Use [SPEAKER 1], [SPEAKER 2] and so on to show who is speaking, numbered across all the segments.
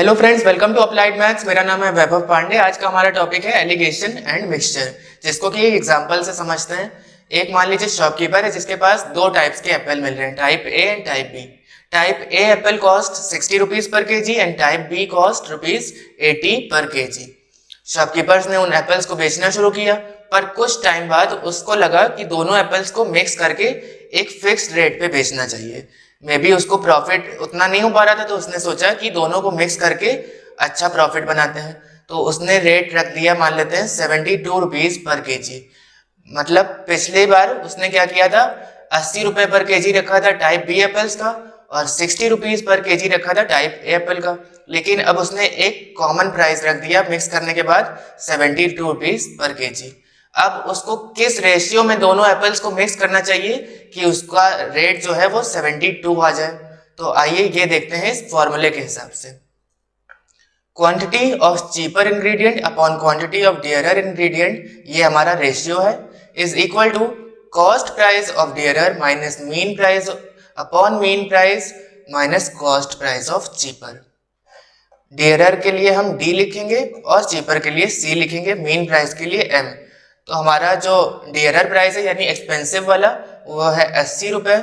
[SPEAKER 1] Hello friends, welcome to applied maths. मेरा नाम है वैभव पांडे। आज का हमारा टॉपिक है एलिगेशन एंड मिक्सचर, जिसको कि एग्जांपल से समझते हैं। एक मान लीजिए शॉपकीपर है जिसके पास दो टाइप्स के एप्पल मिल रहे हैं, type A and type B. Type A apple cost 60 rupees per kg and type B cost ₹80 per KG. Shopkeepers ने उन एप्पल्स को बेचना शुरू किया, पर कुछ टाइम बाद उसको लगा कि दोनों एप्पल्स को मिक्स करके एक फिक्स्ड रेट पे बेचना चाहिए। मे बी उसको प्रॉफिट उतना नहीं हो पा रहा था, तो उसने सोचा कि दोनों को मिक्स करके अच्छा प्रॉफिट बनाते हैं। तो उसने रेट रख दिया, मान लेते हैं 72 रुपीज पर केजी। मतलब पिछली बार उसने क्या किया था, 80 रुपए पर केजी रखा था टाइप बी एप्पल्स का और 60 रुपीज पर केजी रखा था टाइप ए एप्पल का। लेकिन अब उसने एक कॉमन प्राइस रख दिया मिक्स करने के बाद 72 रुपीज पर केजी। अब उसको किस रेशियो में दोनों एप्पल्स को मिक्स करना चाहिए कि उसका रेट जो है वो 72 आ जाए। तो आइए ये देखते हैं इस फॉर्मूले के हिसाब से। Quantity of cheaper ingredient upon quantity of dearer ingredient, ये हमारा रेशियो है, is equal to cost price of dearer minus mean price upon mean price minus cost price of cheaper. Dearer के लिए हम डी लिखेंगे और चीपर के लिए सी लिखेंगे, मीन प्राइस के लिए एम। तो हमारा जो डियरर प्राइस है यानी एक्सपेंसिव वाला वो है 80 रुपए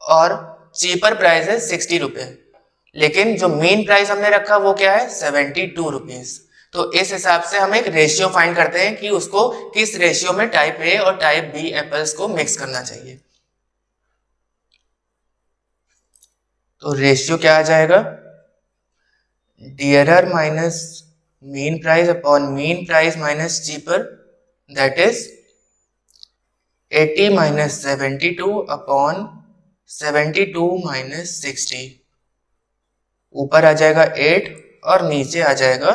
[SPEAKER 1] और चीपर प्राइस है 60 रुपए। लेकिन जो मीन प्राइस हमने रखा वो क्या है, 72 रुपीज। तो इस हिसाब से हम एक रेशियो फाइंड करते हैं कि उसको किस रेशियो में टाइप ए और टाइप बी एप्पल्स को मिक्स करना चाहिए। तो रेशियो क्या आ जाएगा, dearer minus mean price upon mean price minus cheaper, that is 80 minus 72 upon 72 minus 60। ऊपर आ जाएगा 8 और नीचे आ जाएगा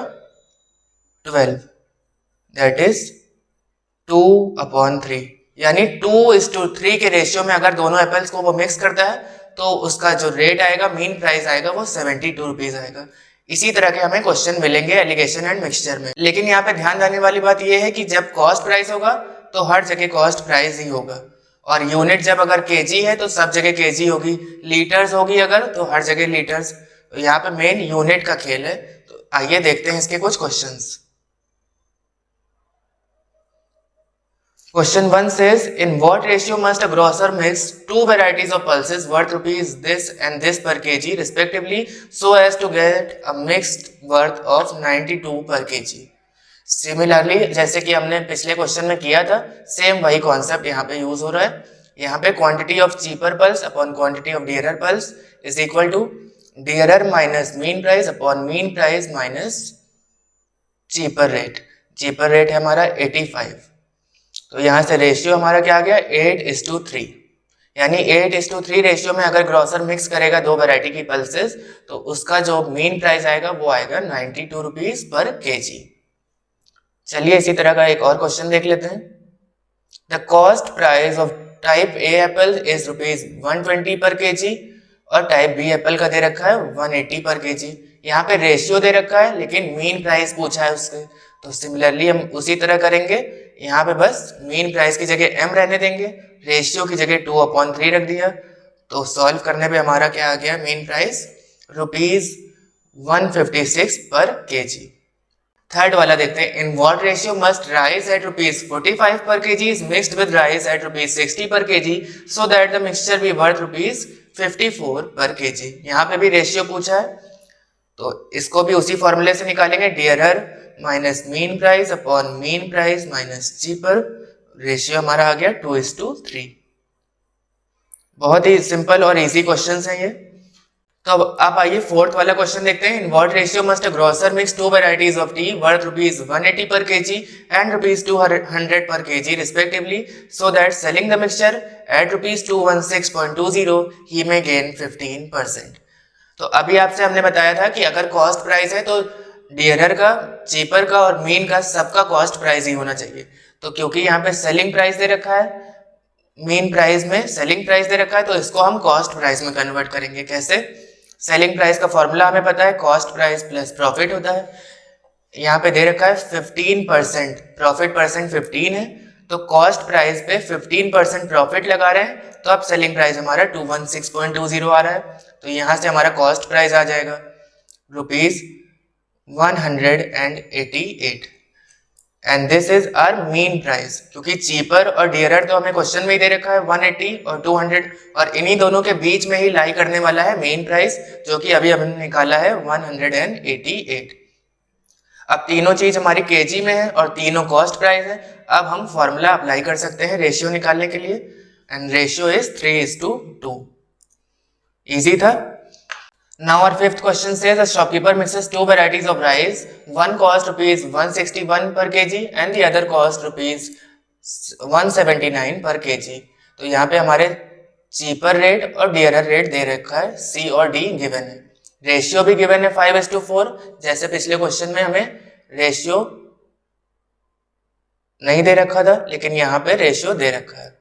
[SPEAKER 1] 12, that is 2 upon 3। यानी 2:3 के रेशियो में अगर दोनों एप्पल्स को वो मिक्स करता है तो उसका जो रेट आएगा, मीन प्राइस आएगा, वो 72 रुपीज आएगा। इसी तरह के हमें क्वेश्चन मिलेंगे एलिगेशन एंड मिक्सचर में। लेकिन यहाँ पे ध्यान देने वाली बात यह है कि जब कॉस्ट प्राइस होगा तो हर जगह कॉस्ट प्राइस ही होगा, और यूनिट जब अगर केजी है तो सब जगह केजी होगी, लीटर्स होगी अगर तो हर जगह लीटर्स। तो यहाँ पे मेन यूनिट का खेल है। तो आइए देखते हैं इसके कुछ questions. Question 1 says, in what ratio must a grocer mix two varieties of pulses worth rupees this and this per kg respectively so as to get a mixed worth of 92 per kg? Similarly, जैसे कि हमने पिछले question में किया था, same वही concept यहाँ पे यूज हो रहा है। यहाँ पे quantity of cheaper pulse upon quantity of dearer pulse is equal to dearer minus mean price upon mean price minus cheaper rate. Cheaper rate है हमारा 85। तो यहाँ से रेशियो हमारा क्या आ गया, 8:3। यानी 8:3 रेशियो में अगर ग्रोसर मिक्स करेगा दो वैरायटी की पल्सेस तो उसका जो मीन प्राइस आएगा वो आएगा 92 रुपीज पर केजी। चलिए इसी तरह का एक और क्वेश्चन देख लेते हैं। The cost price of type A Apple is ₹120 पर केजी और टाइप बी एप्पल का दे रखा है 180 पर केजी। यहाँ पे रेशियो दे रखा है लेकिन मीन प्राइस पूछा है उससे, तो सिमिलरली हम उसी तरह करेंगे। यहाँ पे बस मीन प्राइस की जगह एम रहने देंगे, रेशियो की जगह 2/3 रख दिया। तो सॉल्व करने पे हमारा क्या आ गया, मीन प्राइस ₹156 पर केजी। थर्ड वाला देखते हैं। In what ratio must rice at ₹45 per kg is mixed with rice at ₹60 per kg so that the mixture be worth ₹54 per KG. यहाँ पे भी रेशियो पूछा है तो इसको भी उसी फॉर्मूले से निकालेंगे, dearer minus mean price upon mean price minus cheaper. Ratio हमारा आ गया 2:3। बहुत ही सिंपल और इजी क्वेश्चंस हैं ये। तो अब आप आइए फोर्थ वाला क्वेश्चन देखते हैं। In what ratio must a grocer mix two varieties of tea worth ₹180 per kg and ₹200 per kg respectively so that selling the mixture at ₹216.20 he may gain 15%। तो अभी आपसे हमने बताया था कि अगर कॉस्ट प्राइस है तो डियरर का, चीपर का और मीन का सबका कॉस्ट प्राइस ही होना चाहिए। तो क्योंकि यहाँ पे सेलिंग प्राइस दे रखा है, मीन प्राइस में सेलिंग प्राइस दे रखा है, तो इसको हम कॉस्ट प्राइस में कन्वर्ट करेंगे। कैसे? सेलिंग प्राइस का फॉर्मूला हमें पता है, कॉस्ट प्राइस प्लस प्रॉफिट होता है। यहाँ पे दे रखा है 15%, प्रॉफिट परसेंट 15 है, तो कॉस्ट प्राइस पे 15% प्रॉफिट लगा रहे हैं, तो अब सेलिंग प्राइस हमारा 216.20 आ रहा है। तो यहाँ से हमारा कॉस्ट प्राइस आ जाएगा 188 and this is our mean price, क्योंकि चीपर और डियरर तो हमें क्वेश्चन में ही दे रखा है 180 और 200, और इन्हीं दोनों के बीच में ही लाई करने वाला है मीन प्राइस, जो कि अभी हमने निकाला है 188। अब तीनों चीज हमारी केजी में है और तीनों कॉस्ट प्राइस है। अब हम फॉर्मूला अप्लाई कर सकते हैं रेशियो निकालने के लिए, एंड रेशियो इज 3:2। इजी था। Now our fifth question says a shopkeeper mixes two varieties of rice. One cost rupees 161 per kg and the other cost rupees 179 per kg. तो यहाँ पे हमारे चीपर रेट और dearer rate दे रखा है, सी और D given है, रेशियो भी गिवन है 5:4, जैसे पिछले क्वेश्चन में हमें रेशियो नहीं दे रखा था, लेकिन यहाँ पे रेशियो दे रखा है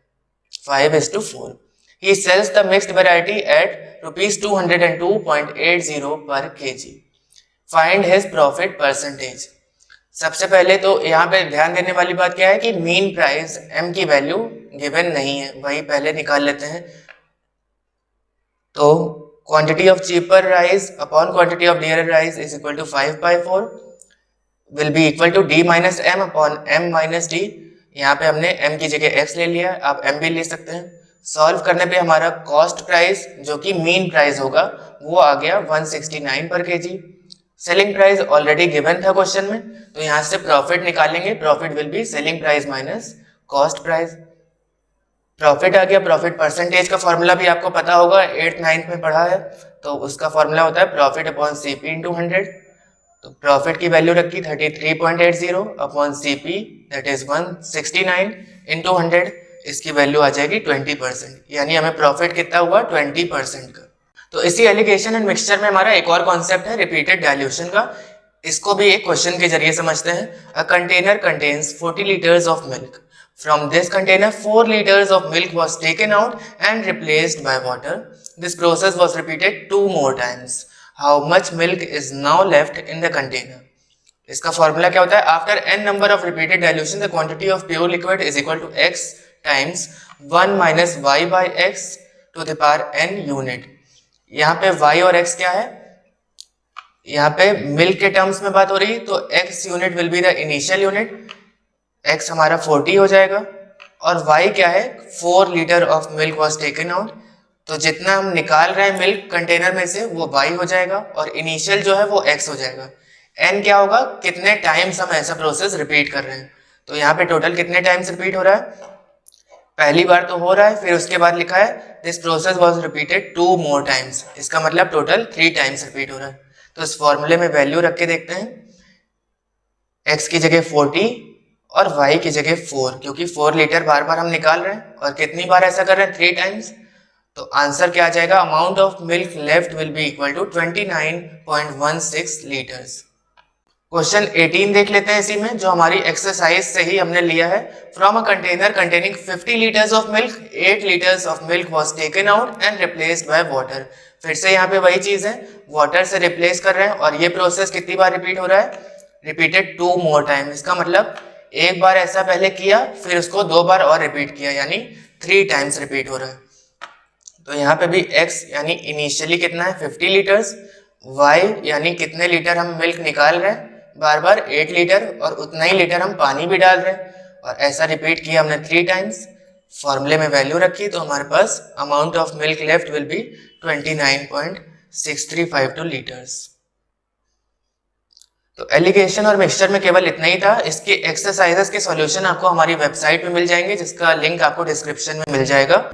[SPEAKER 1] 5:4। He sells the mixed variety at rupees 202.80 per kg. Find his profit percentage. सबसे पहले तो यहाँ पे ध्यान देने वाली बात क्या है कि मीन प्राइस m की वैल्यू गिवन नहीं है, वही पहले निकाल लेते हैं। तो quantity of cheaper rice upon quantity of dear rice is equal to 5/4 will be equal to d minus M upon m minus D. यहाँ पे हमने m की जगह x ले लिया, आप m भी ले सकते हैं। सॉल्व करने पे हमारा कॉस्ट प्राइस जो कि मीन प्राइस होगा वो आ गया 169 पर KG. Selling price already given था क्वेश्चन में, तो यहाँ से प्रॉफिट निकालेंगे, profit will be selling price minus cost price. Profit आ गया। प्रॉफिट परसेंटेज का फॉर्मूला भी आपको पता होगा, 8th-9th में पढ़ा है, तो उसका फॉर्मूला होता है प्रॉफिट अपॉन सीपी इंटू 100। तो प्रॉफिट की वैल्यू रखी 33.80 upon CP that is 169 into 100, इसकी वैल्यू आ जाएगी 20%, यानी हमें प्रॉफिट कितना हुआ 20% का। तो इसी एलिगेशन एंड मिक्सचर में हमारा एक और कॉन्सेप्ट है रिपीटेड डाइल्यूशन का, इसको भी एक क्वेश्चन के जरिए समझते हैं। A container contains 40 litres of milk, from this container 4 litres of milk was taken out and replaced by water. This process was repeated 2 more times. How much milk is now left in the container? इसका formula क्या होता है? After n number of repeated dilution the quantity of pure liquid is equal to x times 1 minus y by x to the power n unit. यहाँ पे y और x क्या है? यहाँ पे मिल्क के टर्म्स में बात हो रही है, तो x unit will be the initial unit, x हमारा 40 हो जाएगा, और y क्या है? 4 litre of milk was taken out, तो जितना हम निकाल रहे हैं मिल्क कंटेनर में से वो y हो जाएगा, और इनिशियल जो है वो x हो जाएगा। n क्या होगा? कितने टाइम्स हम ऐसा प्रोसेस रिपीट कर रहे हैं। तो यहाँ पे टोटल कितने टाइम्स रिपीट हो रहा है? पहली बार तो हो रहा है, फिर उसके बाद लिखा है this process was repeated 2 more times, इसका मतलब टोटल 3 टाइम्स रिपीट हो रहा है। तो इस फॉर्मूले में वैल्यू रख के देखते हैं, x की जगह 40 और y की जगह 4, क्योंकि 4 लीटर बार बार हम निकाल रहे हैं, और कितनी बार ऐसा कर रहे हैं? 3 टाइम्स। तो आंसर क्या आ जाएगा? Amount of milk left will be equal to 29.16 litres. Question 18 देख लेते हैं इसी में, जो हमारी एक्सरसाइज से ही हमने लिया है। From a container containing 50 litres of milk 8 litres of milk was taken out and replaced by water. फिर से यहाँ पे वही चीज है, वाटर से रिप्लेस कर रहे हैं, और ये प्रोसेस कितनी बार रिपीट हो रहा है? Repeated 2 more time. इसका मतलब एक बार ऐसा पहले किया, फिर उसको 2 बार और रिपीट किया, यानी 3 टाइम्स रिपीट हो रहा है। तो यहाँ पे भी x यानी इनिशियली कितना है? 50 लीटर्स, y यानी कितने लीटर हम मिल्क निकाल रहे हैं बार बार? 8 लीटर, और उतना ही लीटर हम पानी भी डाल रहे हैं, और ऐसा रिपीट किया हमने 3 टाइम्स। फॉर्मूले में वैल्यू रखी, तो हमारे पास amount of milk left will be 29.635 litres. तो एलिगेशन और मिक्सचर में केवल इतना ही था। इसके एक्सरसाइजेस के सॉल्यूशन आपको हमारी वेबसाइट में मिल जाएंगे, जिसका लिंक आपको डिस्क्रिप्शन में मिल जाएगा।